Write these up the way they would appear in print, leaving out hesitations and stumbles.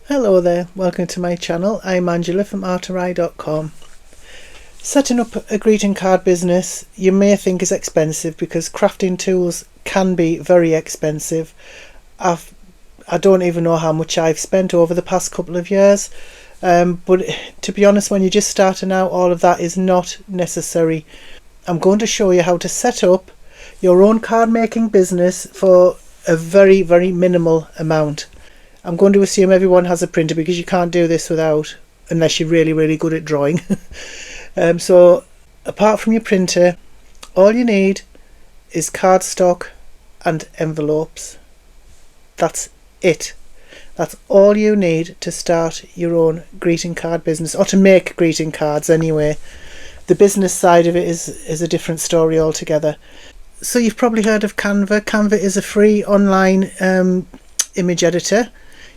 Hello there, welcome to my channel. I'm Angela from artorai.com. Setting up a greeting card business you may think is expensive because crafting tools can be very expensive. I don't even know how much I've spent over the past couple of years, but to be honest, when you're just starting out, all of that is not necessary. I'm going to show you how to set up your own card making business for a very, very minimal amount. I'm going to assume everyone has a printer because you can't do this without, unless you're really, really good at drawing. So apart from your printer, all you need is cardstock and envelopes. That's it. That's all you need to start your own greeting card business, or to make greeting cards anyway. The business side of it is a different story altogether. So you've probably heard of Canva. Canva is a free online image editor.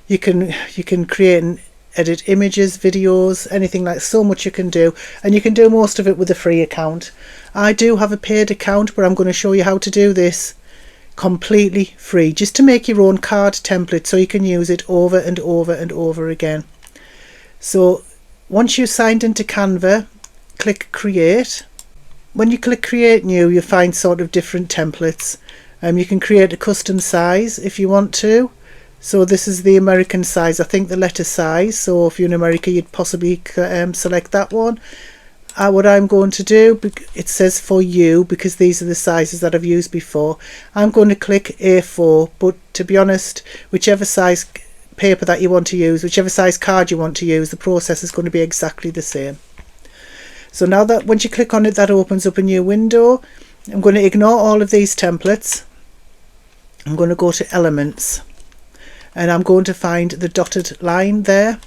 You can create and edit images, videos, anything like so much you can do, and you can do most of it with a free account. I do have a paid account, but I'm going to show you how to do this completely free, just to make your own card template so you can use it over and over and over again. So once you've signed into Canva, click create. When you click create new, you find sort of different templates. You can create a custom size if you want to. So this is the American size, I think the letter size. So if you're in America, you'd possibly select that one. What I'm going to do, it says for you because these are the sizes that I've used before. I'm going to click A4, but to be honest, whichever size paper that you want to use, whichever size card you want to use, the process is going to be exactly the same. So now that once you click on it, that opens up a new window. I'm going to ignore all of these templates. I'm going to go to elements. And I'm going to find the dotted line there,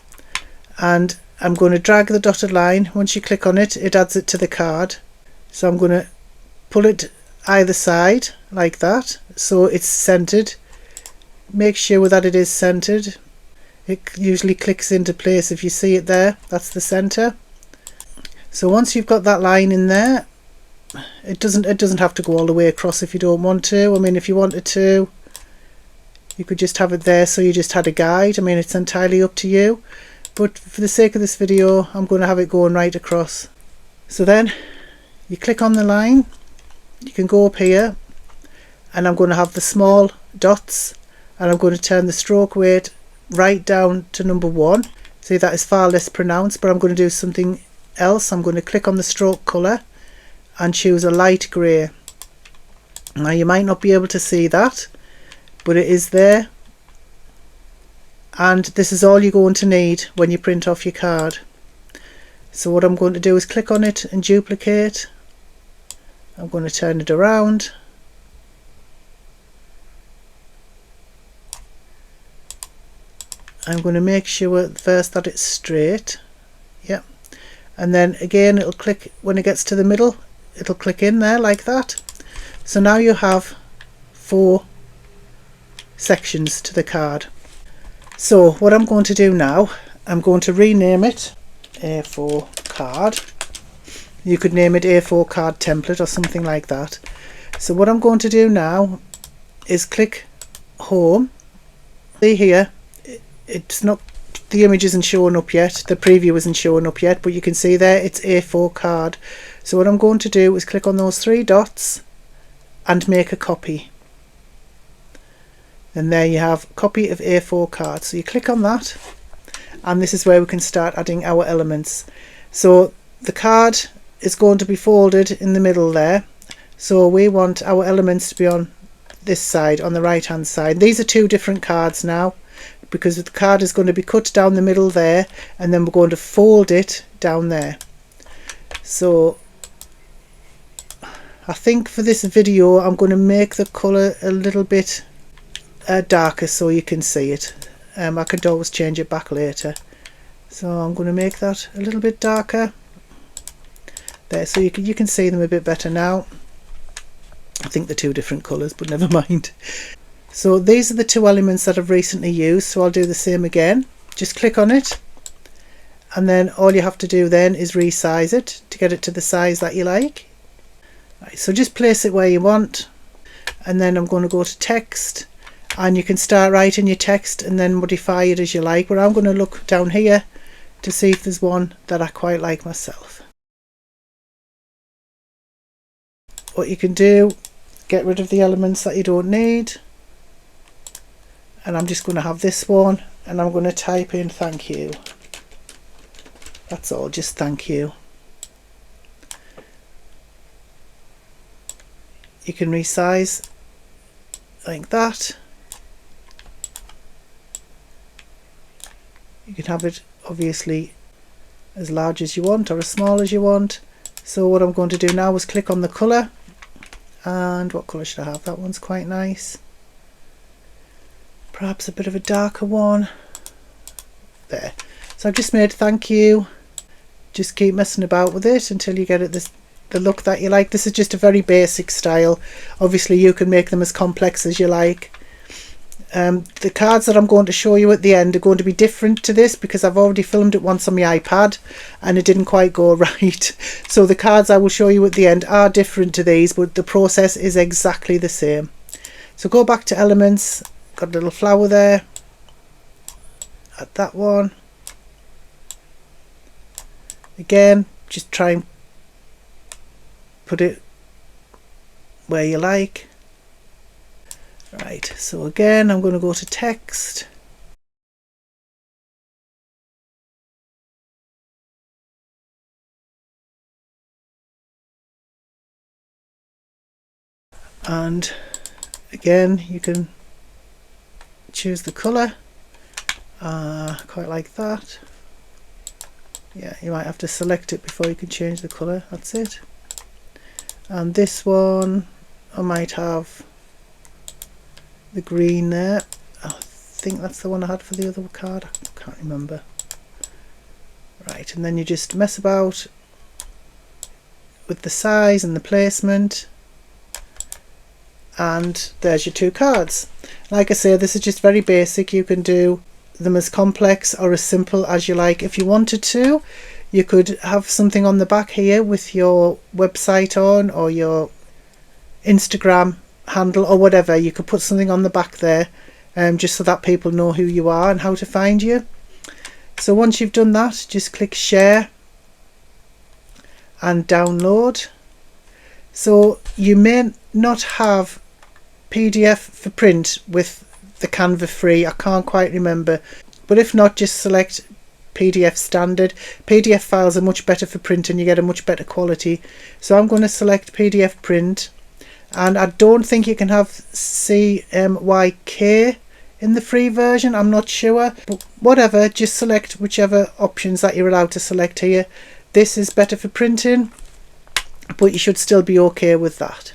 and I'm going to drag the dotted line. Once you click on it, it adds it to the card. So I'm going to pull it either side like that so it's centered. Make sure that it is centered. It usually clicks into place. If you see it there, that's the center. So once you've got that line in there, it doesn't have to go all the way across if you don't want to. I mean, if you wanted to, you could just have it there so you just had a guide. I mean, it's entirely up to you, but for the sake of this video, I'm going to have it going right across. So then you click on the line, you can go up here, and I'm going to have the small dots, and I'm going to turn the stroke weight right down to number 1. See, that is far less pronounced, but I'm going to do something else. I'm going to click on the stroke color and choose a light grey. Now you might not be able to see that, but it is there, and this is all you're going to need when you print off your card. So what I'm going to do is click on it and duplicate. I'm going to turn it around, I'm going to make sure first that it's straight, yeah, and then again it'll click when it gets to the middle, it'll click in there like that. So now you have 4 sections to the card. So what I'm going to do now, I'm going to rename it A4 card. You could name it A4 card template or something like that. So what I'm going to do now is click home. See here, it's not, the image isn't showing up yet, the preview isn't showing up yet, but you can see there it's A4 card. So what I'm going to do is click on those 3 dots and make a copy. And there you have copy of A4 card. So you click on that, and this is where we can start adding our elements. So the card is going to be folded in the middle there, so we want our elements to be on this side, on the right hand side. These are 2 different cards now, because the card is going to be cut down the middle there, and then we're going to fold it down there. So I think for this video I'm going to make the colour a little bit darker so you can see it. I could always change it back later. So I'm going to make that a little bit darker there, so you can see them a bit better now. I think they're 2 different colours, but never mind. So these are the 2 elements that I've recently used, so I'll do the same again. Just click on it, and then all you have to do then is resize it to get it to the size that you like. Right, so just place it where you want, and then I'm going to go to text, and you can start writing your text and then modify it as you like. But I'm going to look down here to see if there's one that I quite like myself. What you can do, get rid of the elements that you don't need, and I'm just going to have this one, and I'm going to type in thank you. That's all, just thank you. You can resize like that. You can have it obviously as large as you want or as small as you want. So what I'm going to do now is click on the colour, and what colour should I have? That one's quite nice. Perhaps a bit of a darker one. There. So I've just made thank you. Just keep messing about with it until you get it the look that you like. This is just a very basic style. Obviously you can make them as complex as you like. The cards that I'm going to show you at the end are going to be different to this because I've already filmed it once on my iPad and it didn't quite go right. So the cards I will show you at the end are different to these, but the process is exactly the same. So go back to elements, got a little flower there, add that one. Again, just try and put it where you like. Right, so again I'm going to go to text, and again you can choose the colour. Quite like that. Yeah, you might have to select it before you can change the colour. That's it. And this one I might have the green there. I think that's the one I had for the other card. I can't remember. Right, and then you just mess about with the size and the placement, and there's your two cards. Like I say, this is just very basic. You can do them as complex or as simple as you like. If you wanted to, you could have something on the back here with your website on, or your Instagram handle or whatever. You could put something on the back there, just so that people know who you are and how to find you. So once you've done that, just click share and download. So you may not have PDF for print with the Canva free, I can't quite remember, but if not, just select PDF standard. PDF files are much better for print and you get a much better quality. So I'm going to select PDF print, and I don't think you can have CMYK in the free version, I'm not sure, but whatever, just select whichever options that you're allowed to select here. This is better for printing, but you should still be okay with that.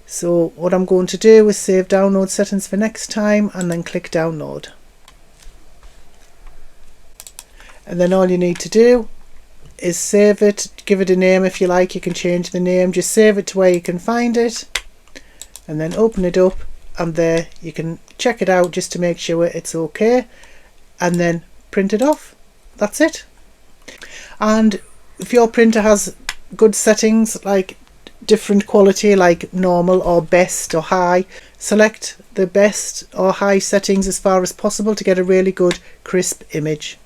So what I'm going to do is save download settings for next time, and then click download. And then all you need to do is save it, give it a name if you like. You can change the name, just save it to where you can find it, and then open it up, and there you can check it out just to make sure it's okay, and then print it off. That's it. And if your printer has good settings, like different quality, like normal or best or high, select the best or high settings as far as possible to get a really good crisp image.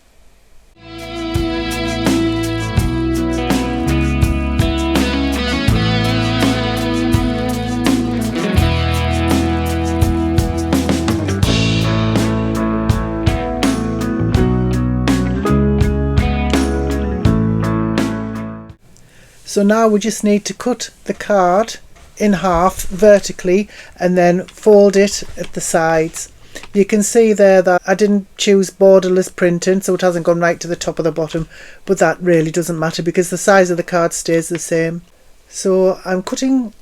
So now we just need to cut the card in half vertically and then fold it at the sides. You can see there that I didn't choose borderless printing, so it hasn't gone right to the top of the bottom, but that really doesn't matter because the size of the card stays the same. So I'm cutting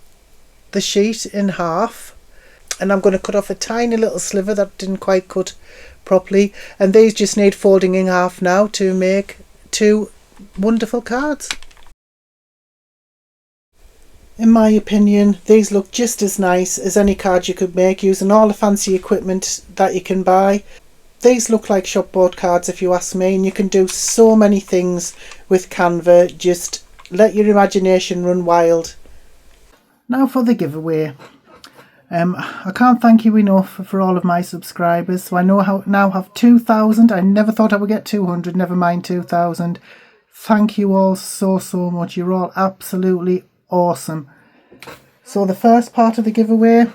the sheet in half, and I'm going to cut off a tiny little sliver that didn't quite cut properly, and these just need folding in half now to make two wonderful cards. In my opinion, these look just as nice as any card you could make using all the fancy equipment that you can buy. These look like shopboard cards if you ask me, and you can do so many things with Canva. Just let your imagination run wild. Now for the giveaway. I can't thank you enough for all of my subscribers. So I now have 2,000. I never thought I would get 200, never mind 2,000. Thank you all so much. You're all absolutely awesome. So the first part of the giveaway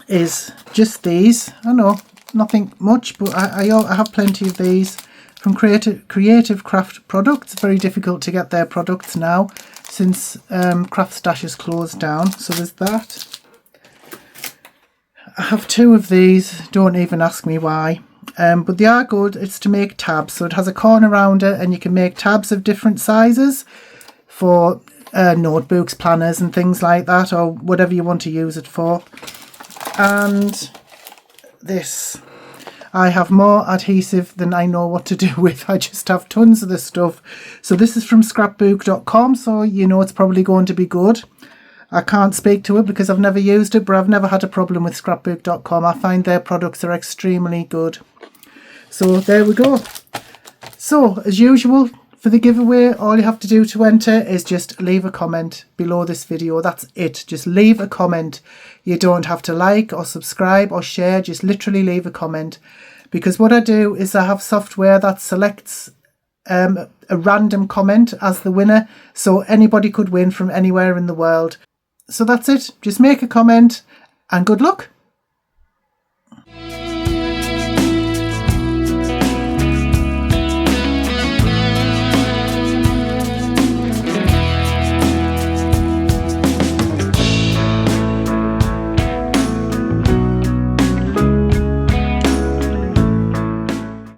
is just these. I know, nothing much, but I have plenty of these from Creative Craft Products. Very difficult to get their products now since Craft Stash is closed down. So there's that. I have 2 of these. Don't even ask me why. But they are good. It's to make tabs. So it has a corner around it and you can make tabs of different sizes for notebooks, planners and things like that, or whatever you want to use it for. And this. I have more adhesive than I know what to do with. I just have tons of this stuff. So this is from scrapbook.com, so you know it's probably going to be good. I can't speak to it because I've never used it, but I've never had a problem with scrapbook.com. I find their products are extremely good. So there we go. So as usual, for the giveaway, all you have to do to enter is just leave a comment below this video. That's it. Just leave a comment. You don't have to like or subscribe or share. Just literally leave a comment. Because what I do is I have software that selects a random comment as the winner. So anybody could win from anywhere in the world. So that's it. Just make a comment and good luck.